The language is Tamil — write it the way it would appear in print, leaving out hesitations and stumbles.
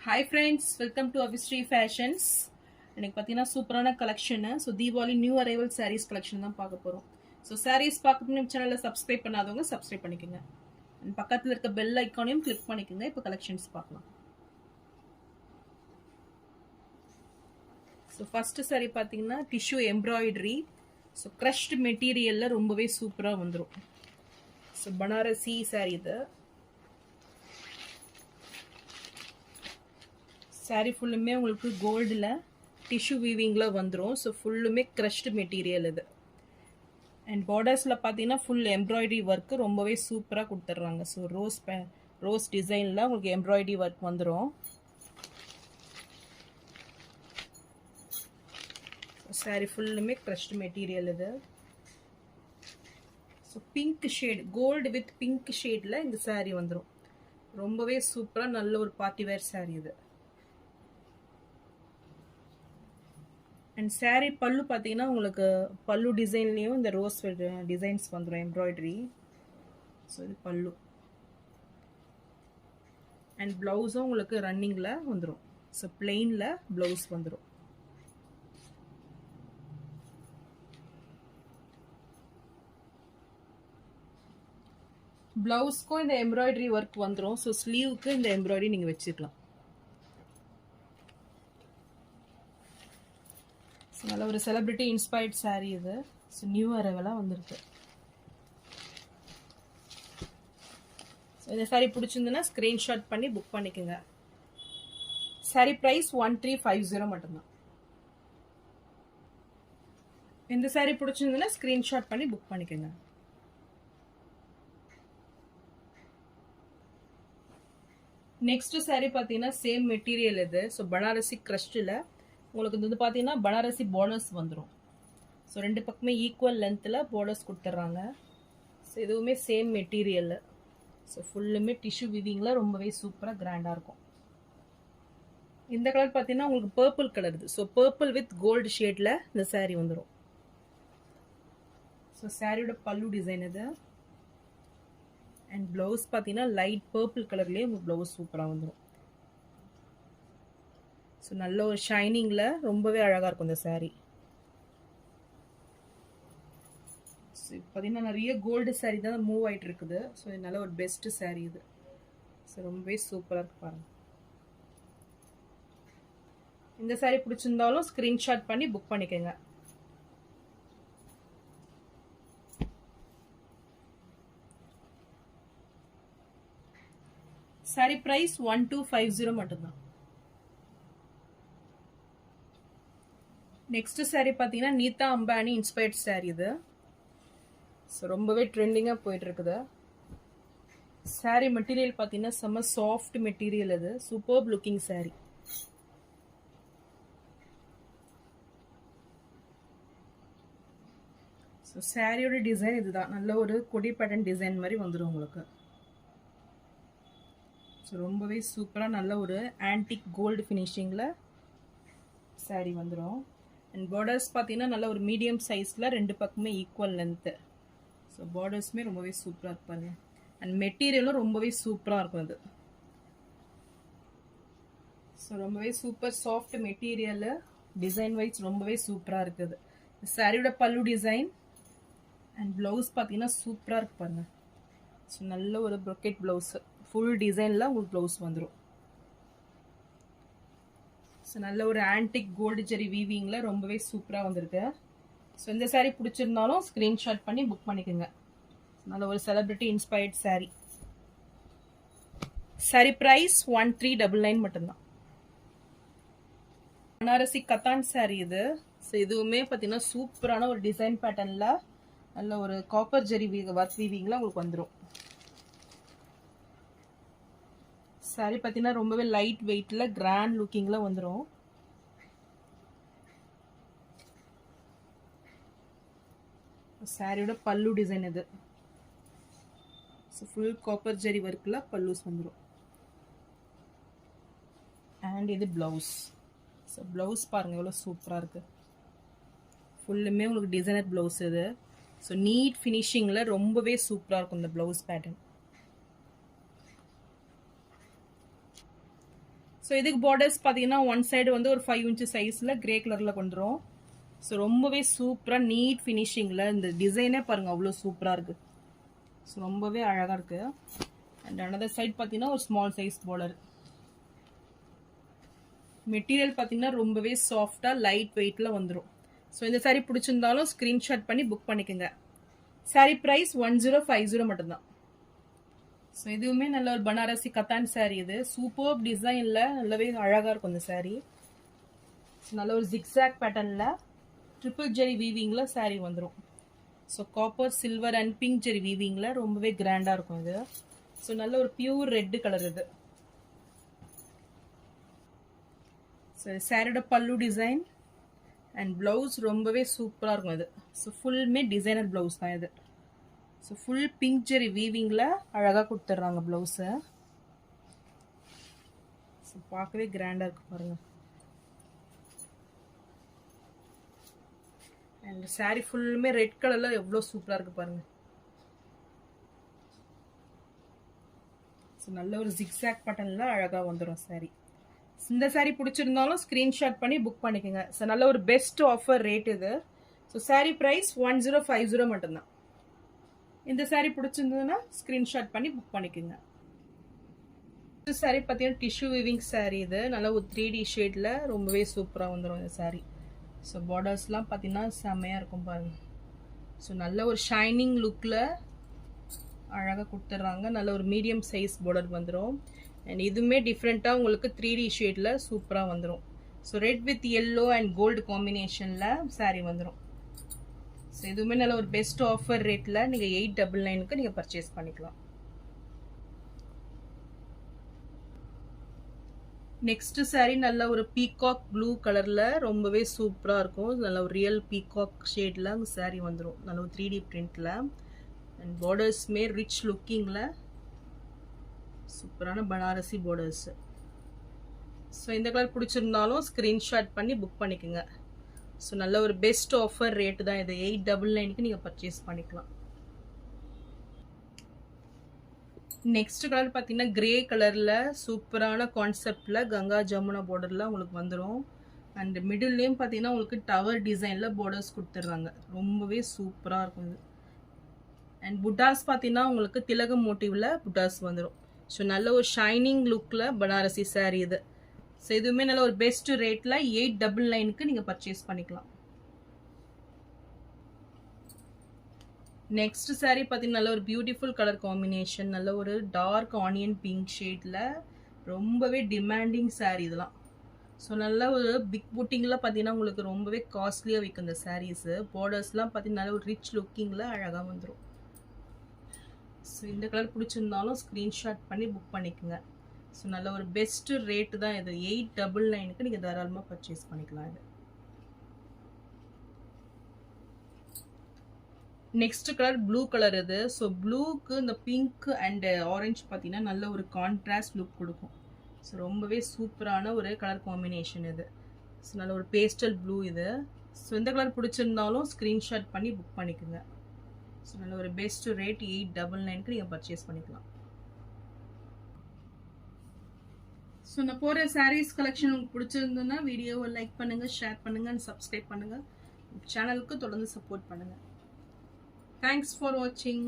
Hi friends, welcome to Avistry Fashions. இன்னைக்கு பார்த்தீங்கன்னா சூப்பரான collection. So Deepavali new arrival sarees collection தான் பார்க்க போகிறோம். ஸோ சாரீஸ் பார்க்கணும் நம்ம சேனலில் சப்ஸ்கிரைப் பண்ணாதவங்க சப்ஸ்கிரைப் பண்ணிக்கோங்க. பக்கத்தில் இருக்க பெல் ஐக்கானையும் கிளிக் பண்ணிக்கோங்க. இப்போ கலெக்ஷன்ஸ் பார்க்கலாம். ஸோ ஃபர்ஸ்ட் சாரீ பார்த்தீங்கன்னா டிஷ்யூ எம்ப்ராய்டரி. ஸோ க்ரஷ்ட் மெட்டீரியலில் ரொம்பவே சூப்பராக வந்துடும். ஸோ பனாரசி சாரீ இது. சாரீ ஃபுல்லுமே உங்களுக்கு கோல்டில் டிஷ்யூ வீவிங்கில் வந்துடும். ஸோ ஃபுல்லுமே க்ரஷ்டு மெட்டீரியல் இது. அண்ட் பார்டர்ஸில் பார்த்தீங்கன்னா ஃபுல் எம்ப்ராய்டரி ஒர்க்கு ரொம்பவே சூப்பராக கொடுத்துட்றாங்க. ஸோ ரோஸ் டிசைனில் உங்களுக்கு எம்ப்ராய்டரி ஒர்க் வந்துடும். சாரீ ஃபுல்லுமே க்ரஷ்டு மெட்டீரியல் இது. So pink shade, gold with pink ஷேடில் இந்த சாரீ வந்துடும். ரொம்பவே சூப்பராக நல்ல ஒரு பார்ட்டி வேர் சாரீ இது. அண்ட் சாரீ பல்லு பார்த்தீங்கன்னா உங்களுக்கு பல்லு டிசைன்லேயும் இந்த ரோஸ் டிசைன்ஸ் வந்துடும் எம்ப்ராய்டரி. ஸோ இது பல்லு. அண்ட் ப்ளவுஸும் உங்களுக்கு ரன்னிங்கில் வந்துடும். ஸோ பிளெயினில் ப்ளவுஸ் வந்துடும். ப்ளவுஸ்க்கும் இந்த எம்ப்ராய்டரி ஒர்க் வந்துடும். ஸோ ஸ்லீவுக்கு இந்த எம்ப்ராய்டரி நீங்கள் வச்சுக்கலாம். நல்ல ஒரு செலிபிரிட்டி இன்ஸ்பயர்ட் சாரீ இது. ஸோ நியூ அரைவலாக வந்திருக்கு. ஸோ இந்த சாரீ பிடிச்சிருந்துன்னா ஸ்க்ரீன்ஷாட் பண்ணி புக் பண்ணிக்கோங்க. சாரீ ப்ரைஸ் 1350 மட்டும்தான். இந்த சாரீ பிடிச்சிருந்துன்னா ஸ்க்ரீன்ஷாட் பண்ணி புக் பண்ணிக்கோங்க. நெக்ஸ்ட் சாரீ பார்த்தீங்கன்னா சேம் மெட்டீரியல் இது. ஸோ பனாரசி க்ரஷ்டில் உங்களுக்கு இது வந்து பார்த்தீங்கன்னா பனாரசி பார்டர்ஸ் வந்துடும். ஸோ ரெண்டு பக்கமே ஈக்குவல் லென்த்தில் பார்டர்ஸ் கொடுத்துட்றாங்க. ஸோ இதுவுமே சேம் மெட்டீரியல். ஸோ ஃபுல்லுமே டிஷ்யூ விவிங்கில் ரொம்பவே சூப்பராக கிராண்டாக இருக்கும். இந்த கலர் பார்த்தீங்கன்னா உங்களுக்கு பர்பிள் கலர் இது. ஸோ பர்பிள் வித் கோல்டு ஷேடில் இந்த சாரீ வந்துடும். ஸோ சாரியோட பல்லு டிசைன் இது. அண்ட் ப்ளவுஸ் பார்த்தீங்கன்னா லைட் பர்பிள் கலர்லேயே உங்களுக்கு ப்ளவுஸ் சூப்பராக வந்துடும். ஸோ நல்ல ஒரு ஷைனிங்கில் ரொம்பவே அழகாக இருக்கும் இந்த சாரீ. ஸோ இப்போ பார்த்தீங்கன்னா நிறைய கோல்டு சாரீ தான் மூவ் ஆகிட்டு இருக்குது. ஸோ இது நல்ல ஒரு பெஸ்ட்டு சாரீ இது. ஸோ ரொம்பவே சூப்பராக இருக்கு பாருங்க. இந்த சாரீ பிடிச்சிருந்தாலும் ஸ்க்ரீன்ஷாட் பண்ணி புக் பண்ணிக்கோங்க. சாரீ ப்ரைஸ் 1250 மட்டும்தான். நெக்ஸ்ட் சாரீ பார்த்தீங்கன்னா நீதா அம்பானி இன்ஸ்பயர்ட் சாரீ இது. ஸோ ரொம்பவே ட்ரெண்டிங்காக போயிட்டு இருக்குது. சாரீ மெட்டீரியல் பார்த்தீங்கன்னா செம்ம சாஃப்ட் மெட்டீரியல் இது. Superb looking sari. ஸோ சாரியோட டிசைன் இதுதான். நல்ல ஒரு கொடி பேட்டர்ன் டிசைன் மாதிரி வந்துடும் உங்களுக்கு. ஸோ ரொம்பவே சூப்பராக நல்ல ஒரு ஆன்டிக் கோல்டு ஃபினிஷிங்கில் சாரீ வந்துடும். அண்ட் பார்டர்ஸ் பார்த்தீங்கன்னா நல்ல ஒரு மீடியம் சைஸில் ரெண்டு பக்கமே ஈக்குவல் லென்த்து. ஸோ பார்டர்ஸுமே ரொம்பவே சூப்பராக இருப்பாங்க. அண்ட் மெட்டீரியலும் ரொம்பவே சூப்பராக இருக்கும் அது. ஸோ ரொம்பவே super soft material. Design wise ரொம்பவே சூப்பராக இருக்குது. சாரியோட பல்லு டிசைன் அண்ட் ப்ளவுஸ் பார்த்தீங்கன்னா சூப்பராக இருக்கு பாருங்க. ஸோ நல்ல ஒரு ப்ரொக்கெட் ப்ளவுஸு ஃபுல் டிசைனில் உங்களுக்கு ப்ளவுஸ் வந்துடும். ஸோ நல்ல ஒரு ஆன்டிக் கோல்டு ஜெரி வீவிங்கில் ரொம்பவே சூப்பராக வந்திருக்கு. ஸோ இந்த சாரீ பிடிச்சிருந்தாலும் ஸ்க்ரீன்ஷாட் பண்ணி புக் பண்ணிக்கோங்க. நல்ல ஒரு celebrity inspired saree. Saree price 1399 மட்டும்தான். பனாரசி கத்தான் சாரீ இது. ஸோ இதுவுமே பார்த்தீங்கன்னா சூப்பரான ஒரு டிசைன் பேட்டர்னில் நல்ல ஒரு காப்பர் ஜெரி ஒர்க் வீவிங்கில் உங்களுக்கு வந்துடும். சாரீ பார்த்தீங்கன்னா ரொம்பவே லைட் வெயிட்டில் கிராண்ட் லுக்கிங்கில் வந்துடும். சாரியோட பல்லு டிசைன் இது. ஸோ ஃபுல் காப்பர் ஜெரி ஒர்க்கில் பல்லூஸ் வந்துடும். அண்ட் இது ப்ளவுஸ். ஸோ ப்ளவுஸ் பாருங்கள் எவ்வளோ சூப்பராக இருக்குது. ஃபுல்லுமே உங்களுக்கு டிசைனர் ப்ளவுஸ் இது. ஸோ நீட் ஃபினிஷிங்கில் ரொம்பவே சூப்பராக இருக்கும் இந்த ப்ளவுஸ் பேட்டர்ன். ஸோ இதுக்கு பார்டர்ஸ் பார்த்தீங்கன்னா ஒன் சைடு வந்து ஒரு 5 inch சைஸில் கிரே கலரில் கொண்டுரும். ஸோ ரொம்பவே சூப்பராக நீட் ஃபினிஷிங்கில் இந்த டிசைனே பாருங்கள் அவ்வளோ சூப்பராக இருக்குது. ஸோ ரொம்பவே அழகாக இருக்குது. அண்ட் அனதர் சைட் பார்த்தீங்கன்னா ஒரு ஸ்மால் சைஸ் பார்டர். மெட்டீரியல் பார்த்தீங்கன்னா ரொம்பவே சாஃப்டாக லைட் வெயிட்டில் வந்துடும். ஸோ இந்த சாரீ பிடிச்சிருந்தாலும் ஸ்க்ரீன்ஷாட் பண்ணி புக் பண்ணிக்கோங்க. சாரீ ப்ரைஸ் 1050 மட்டும்தான். ஸோ இதுவுமே நல்ல ஒரு பனாரசி கத்தான் சாரீ. இது சூப்பர் டிசைனில் நல்லாவே அழகாக இருக்கும் இந்த சாரீ. ஸோ நல்ல ஒரு ஜிக்ஸாக் பேட்டர்னில் ட்ரிபிள் ஜெரி வீவிங்கில் சாரீ வந்துடும். So copper silver and pink zari வீவிங்கில் ரொம்பவே கிராண்டாக இருக்கும் இது. ஸோ நல்ல ஒரு பியூர் ரெட் கலர் இது. ஸோ சாரியோட பல்லு டிசைன் அண்ட் ப்ளவுஸ் ரொம்பவே சூப்பராக இருக்கும் இது. ஸோ ஃபுல்லுமே டிசைனர் ப்ளவுஸ் தான் இது. ஸோ ஃபுல் பிங்க் ஜெரி வீவிங்கில் அழகாக கொடுத்துட்றாங்க ப்ளவுஸை. ஸோ பார்க்கவே கிராண்டாக இருக்கு பாருங்கள். அண்ட் சாரீ ஃபுல்லுமே ரெட் கலரில் எவ்வளோ சூப்பராக இருக்குது பாருங்கள். ஸோ நல்ல ஒரு ஜிக்ஸாக் பட்டனில் அழகாக வந்துடும் சாரீ. இந்த சாரீ பிடிச்சிருந்தாலும் ஸ்க்ரீன்ஷாட் பண்ணி புக் பண்ணிக்கோங்க. ஸோ நல்ல ஒரு பெஸ்ட் ஆஃபர் ரேட் இது. ஸோ சாரீ ப்ரைஸ் 1050 மட்டும்தான். இந்த சாரீ பிடிச்சிருந்ததுன்னா ஸ்க்ரீன்ஷாட் பண்ணி புக் பண்ணிக்கோங்க. இந்த சாரீ பார்த்தீங்கன்னா டிஷ்யூ வீவிங் சாரீ. இது நல்ல ஒரு 3D ஷேடில் ரொம்பவே சூப்பராக வந்துடும் இந்த சாரீ. ஸோ பார்டர்ஸ்லாம் பார்த்தீங்கன்னா செம்மையாக இருக்கும் பாருங்கள். ஸோ நல்ல ஒரு ஷைனிங் லுக்கில் அழகாக கொடுத்துட்றாங்க. நல்ல ஒரு மீடியம் சைஸ் பார்டர் வந்துடும். அண்ட் இதுவுமே டிஃப்ரெண்ட்டாக உங்களுக்கு 3D ஷேடில் சூப்பராக வந்துடும். So red with yellow and gold காம்பினேஷனில் சாரீ வந்துடும். ஸோ இதுவுமே நல்ல ஒரு பெஸ்ட் ஆஃபர் ரேட்டில் நீங்கள் 899க்கு நீங்கள் பர்ச்சேஸ் பண்ணிக்கலாம். நெக்ஸ்ட் சாரீ நல்ல ஒரு பீகாக் ப்ளூ கலரில் ரொம்பவே சூப்பராக இருக்கும். நல்ல ஒரு ரியல் பீகாக் ஷேடில் அங்கே சாரீ வந்துடும். நல்ல ஒரு 3D பிரிண்டில் அண்ட் பார்டர்ஸ்மே ரிச் லுக்கிங்கில் சூப்பரான பனாரசி பார்டர்ஸு. ஸோ இந்த கலர் பிடிச்சிருந்தாலும் ஸ்க்ரீன்ஷாட் பண்ணி புக் பண்ணிக்கோங்க. ஸோ நல்ல ஒரு பெஸ்ட் ஆஃபர் ரேட்டு தான் இது. 899க்கு நீங்கள் பர்ச்சேஸ் பண்ணிக்கலாம். நெக்ஸ்ட் கலர் பார்த்தீங்கன்னா கிரே கலரில் சூப்பரான கான்செப்டில் கங்கா ஜமுனா பார்டரில் உங்களுக்கு வந்துடும். அண்ட் மிடில்லையும் பார்த்தீங்கன்னா உங்களுக்கு டவர் டிசைனில் பார்டர்ஸ் கொடுத்துட்றாங்க. ரொம்பவே சூப்பராக இருக்கும் இது. அண்ட் புட்டாஸ் பார்த்தீங்கன்னா உங்களுக்கு திலகம் மோட்டிவில் புட்டாஸ் வந்துடும். ஸோ நல்ல ஒரு ஷைனிங் லுக்கில் பனாரசி சாரீ இது. ஸோ இதுவுமே நல்ல ஒரு பெஸ்ட் ரேட்டில் 899க்கு நீங்கள் பர்ச்சேஸ் பண்ணிக்கலாம். நெக்ஸ்ட் சாரீ பார்த்தீங்கன்னா நல்ல ஒரு பியூட்டிஃபுல் கலர் காம்பினேஷன். நல்ல ஒரு டார்க் ஆனியன் பிங்க் ஷேடில் ரொம்பவே டிமாண்டிங் சாரீ இதெல்லாம். ஸோ நல்ல ஒரு பிக் புட்டிங்கில் பார்த்தீங்கன்னா உங்களுக்கு ரொம்பவே காஸ்ட்லியாக விற்கும் இந்த சாரீஸு. பார்டர்ஸ்லாம் பார்த்தீங்கன்னா நல்ல ஒரு ரிச் லுக்கிங்கில் அழகாக வந்துடும். ஸோ இந்த கலர் பிடிச்சிருந்தாலும் ஸ்க்ரீன்ஷாட் பண்ணி புக் பண்ணிக்கோங்க. ஸோ நல்ல ஒரு பெஸ்ட்டு ரேட்டு தான் இது. 899க்கு நீங்கள் தாராளமாக பர்ச்சேஸ் பண்ணிக்கலாம் இது. நெக்ஸ்ட் கலர் ப்ளூ கலர் இது. ஸோ ப்ளூக்கு இந்த பிங்க் அண்ட் ஆரஞ்சு பார்த்தீங்கன்னா நல்ல ஒரு கான்ட்ராஸ்ட் லுக் கொடுக்கும். ஸோ ரொம்பவே சூப்பரான ஒரு கலர் காம்பினேஷன் இது. ஸோ நல்ல ஒரு பேஸ்டல் ப்ளூ இது. ஸோ இந்த கலர் பிடிச்சிருந்தாலும் ஸ்க்ரீன்ஷாட் பண்ணி புக் பண்ணிக்கோங்க. ஸோ நல்ல ஒரு பெஸ்ட் ரேட் 899க்கு நீங்கள் பர்ச்சேஸ் பண்ணிக்கலாம். ஸோ நான் போகிற சாரீஸ் கலெக்ஷன் உங்களுக்கு பிடிச்சிருந்ததுன்னா வீடியோவை லைக் பண்ணுங்கள், ஷேர் பண்ணுங்கள் அண்ட் சப்ஸ்கிரைப் பண்ணுங்கள். சேனலுக்கு தொடர்ந்து சப்போர்ட் பண்ணுங்கள். தேங்க்ஸ் ஃபார் வாட்சிங்.